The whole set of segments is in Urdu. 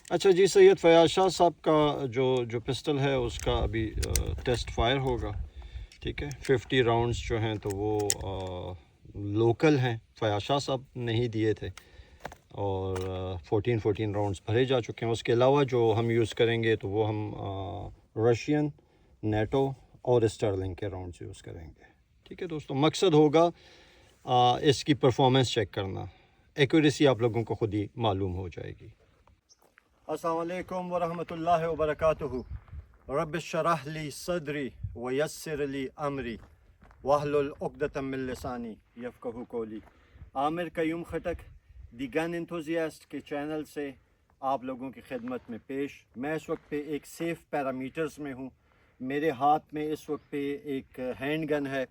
اچھا جی، سید فیاض شاہ صاحب کا جو پسٹل ہے اس کا ابھی ٹیسٹ فائر ہوگا، ٹھیک ہے. 50 راؤنڈز جو ہیں تو وہ لوکل ہیں، فیاض شاہ صاحب نے ہی دیے تھے، اور 14 راؤنڈز بھرے جا چکے ہیں. اس کے علاوہ جو ہم یوز کریں گے تو وہ ہم رشین، نیٹو اور اسٹرلنگ کے راؤنڈز یوز کریں گے. ٹھیک ہے دوستو، مقصد ہوگا اس کی پرفارمنس چیک کرنا، ایکوریسی آپ لوگوں کو خود ہی معلوم ہو جائے گی. السلام علیکم ورحمۃ اللہ وبرکاتہ. رب اشرح لی صدری ویسر لی امری واحلل عقدۃ من لسانی یفقہوا قولی. عامر قیوم خٹک دی گن انتھوزیاسٹ کے چینل سے آپ لوگوں کی خدمت میں پیش. میں اس وقت پہ ایک سیف پیرامیٹرز میں ہوں. میرے ہاتھ میں اس وقت پہ ایک ہینڈ گن ہے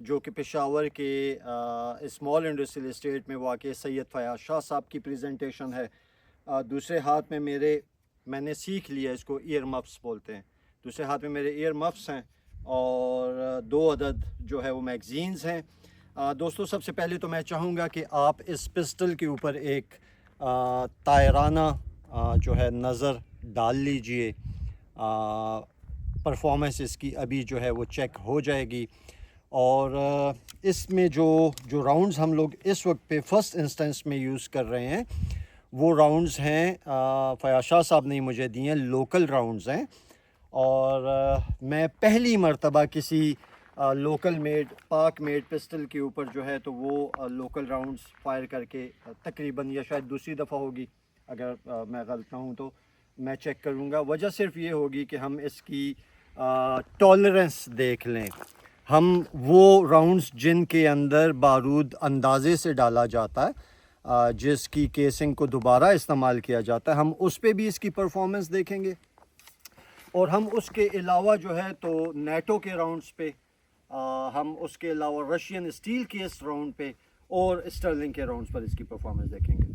جو کہ پشاور کے اسمال انڈسٹریل اسٹیٹ میں واقع سید فیاض شاہ صاحب کی پریزنٹیشن ہے. دوسرے ہاتھ میں میں نے سیکھ لیا اس کو ایئر مفس بولتے ہیں. دوسرے ہاتھ میں میرے ایئر مفس ہیں اور 2 عدد جو ہے وہ میگزینز ہیں. دوستو، سب سے پہلے تو میں چاہوں گا کہ آپ اس پسٹل کے اوپر ایک طائرانہ جو ہے نظر ڈال لیجئے. پرفارمنس اس کی ابھی جو ہے وہ چیک ہو جائے گی، اور اس میں جو راؤنڈز ہم لوگ اس وقت پہ فرسٹ انسٹنس میں یوز کر رہے ہیں وہ راؤنڈز ہیں فیاض شاہ صاحب نے مجھے دیے ہیں، لوکل راؤنڈز ہیں. اور میں پہلی مرتبہ کسی لوکل میڈ پاک میڈ پسٹل کے اوپر جو ہے تو وہ لوکل راؤنڈز فائر کر کے تقریباً یا شاید دوسری دفعہ ہوگی، اگر میں غلط نہ ہوں تو میں چیک کروں گا. وجہ صرف یہ ہوگی کہ ہم اس کی ٹالرنس دیکھ لیں. ہم وہ راؤنڈز جن کے اندر بارود اندازے سے ڈالا جاتا ہے، جس کی کیسنگ کو دوبارہ استعمال کیا جاتا ہے، ہم اس پہ بھی اس کی پرفارمنس دیکھیں گے. اور ہم اس کے علاوہ جو ہے تو نیٹو کے راؤنڈز پہ، ہم اس کے علاوہ رشین اسٹیل کیس راؤنڈ پہ اور اسٹرلنگ کے راؤنڈز پر اس کی پرفارمنس دیکھیں گے.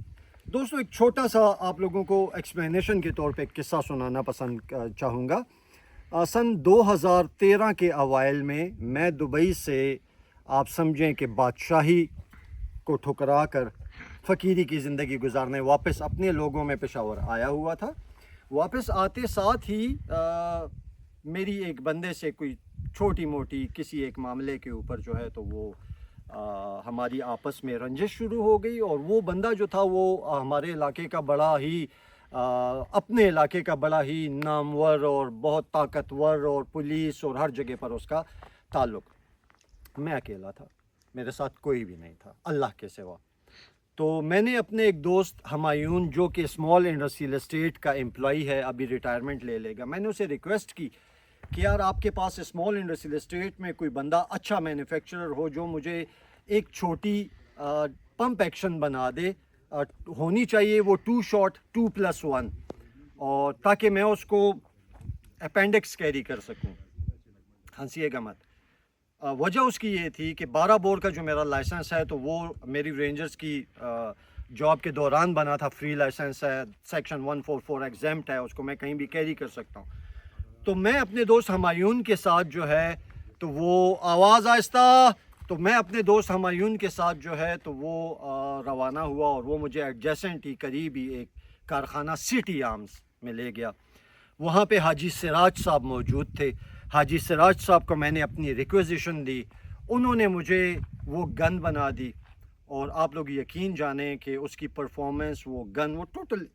دوستو، ایک چھوٹا سا آپ لوگوں کو ایکسپلینیشن کے طور پہ ایک قصہ سنانا پسند چاہوں گا. سن 2013 کے اوائل میں دبئی سے آپ سمجھیں کہ بادشاہی کو ٹھکرا کر فقیری کی زندگی گزارنے واپس اپنے لوگوں میں پشاور آیا ہوا تھا. واپس آتے ساتھ ہی میری ایک بندے سے کوئی چھوٹی موٹی کسی ایک معاملے کے اوپر جو ہے تو وہ ہماری آپس میں رنجش شروع ہو گئی. اور وہ بندہ جو تھا وہ ہمارے علاقے کا بڑا ہی اپنے علاقے کا بڑا ہی نامور اور بہت طاقتور اور پولیس اور ہر جگہ پر اس کا تعلق. میں اکیلا تھا، میرے ساتھ کوئی بھی نہیں تھا اللہ کے سوا. تو میں نے اپنے ایک دوست ہمایون جو کہ اسمال انڈسٹریل اسٹیٹ کا امپلائی ہے، ابھی ریٹائرمنٹ لے لے گا، میں نے اسے ریکویسٹ کی کہ یار آپ کے پاس اسمال انڈسٹریل اسٹیٹ میں کوئی بندہ اچھا مینوفیکچرر ہو جو مجھے ایک چھوٹی پمپ ایکشن بنا دے. ہونی چاہیے وہ 2 شاٹ 2+1، اور تاکہ میں اس کو اپینڈکس کیری کر سکوں. ہنسیے گا مت. وجہ اس کی یہ تھی کہ 12 بور کا جو میرا لائسنس ہے تو وہ میری رینجرز کی جاب کے دوران بنا تھا، فری لائسنس ہے، سیکشن 144 ایگزیمپٹ ہے، اس کو میں کہیں بھی کیری کر سکتا ہوں. تو میں اپنے دوست ہمایون کے ساتھ جو ہے تو وہ آواز آہستہ، تو میں اپنے دوست ہمایون کے ساتھ جو ہے تو وہ روانہ ہوا، اور وہ مجھے ایڈجیسنٹ ہی قریب ہی ایک کارخانہ سٹی آرمز میں لے گیا. وہاں پہ حاجی سراج صاحب موجود تھے. حاجی سراج صاحب کو میں نے اپنی ریکویزیشن دی، انہوں نے مجھے وہ گن بنا دی. اور آپ لوگ یقین جانیں کہ اس کی پرفارمنس، وہ گن، وہ ٹوٹل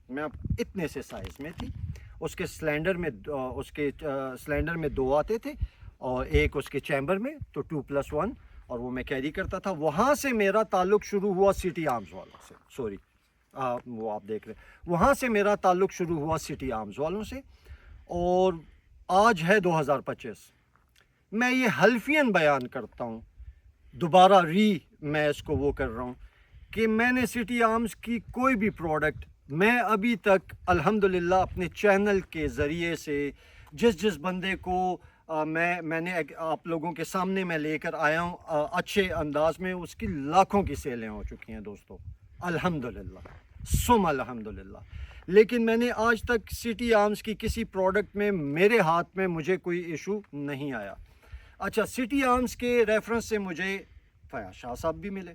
میں اتنے سے سائز میں تھی. اس کے سلینڈر میں 2 آتے تھے اور ایک اس کے چیمبر میں، تو 2+1، اور وہ میں کیری کرتا تھا. وہاں سے میرا تعلق شروع ہوا سٹی آرمز والوں سے، سوری وہ آپ دیکھ رہے، وہاں سے میرا تعلق شروع ہوا سٹی آرمز والوں سے. اور آج ہے 2025، میں یہ حلفین بیان کرتا ہوں، دوبارہ میں اس کو وہ کر رہا ہوں کہ میں نے سٹی آرمز کی کوئی بھی پروڈکٹ، میں ابھی تک الحمدللہ اپنے چینل کے ذریعے سے جس بندے کو میں نے آپ لوگوں کے سامنے میں لے کر آیا ہوں اچھے انداز میں، اس کی لاکھوں کی سیلیں ہو چکی ہیں دوستو، الحمدللہ سم الحمدللہ. لیکن میں نے آج تک سٹی آرمز کی کسی پروڈکٹ میں میرے ہاتھ میں مجھے کوئی ایشو نہیں آیا. اچھا، سٹی آرمز کے ریفرنس سے مجھے فیاض شاہ صاحب بھی ملے.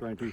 20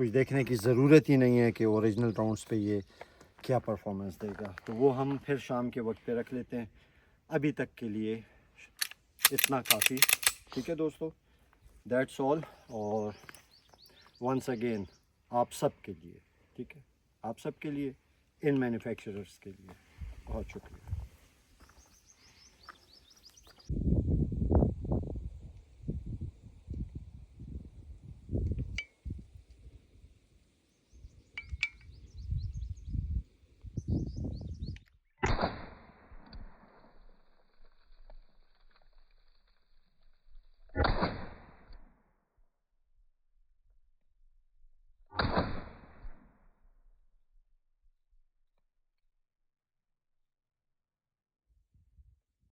کچھ دیکھنے کی ضرورت ہی نہیں ہے کہ اوریجنل راؤنڈس پہ یہ کیا پرفارمنس دے گا. تو وہ ہم پھر شام کے وقت پہ رکھ لیتے ہیں. ابھی تک کے لیے اتنا کافی. ٹھیک ہے دوستو, دیٹس آل. اور ونس اگین آپ سب کے لیے, ٹھیک ہے, آپ سب کے لیے, ان مینوفیکچررس کے لیے بہت شکریہ.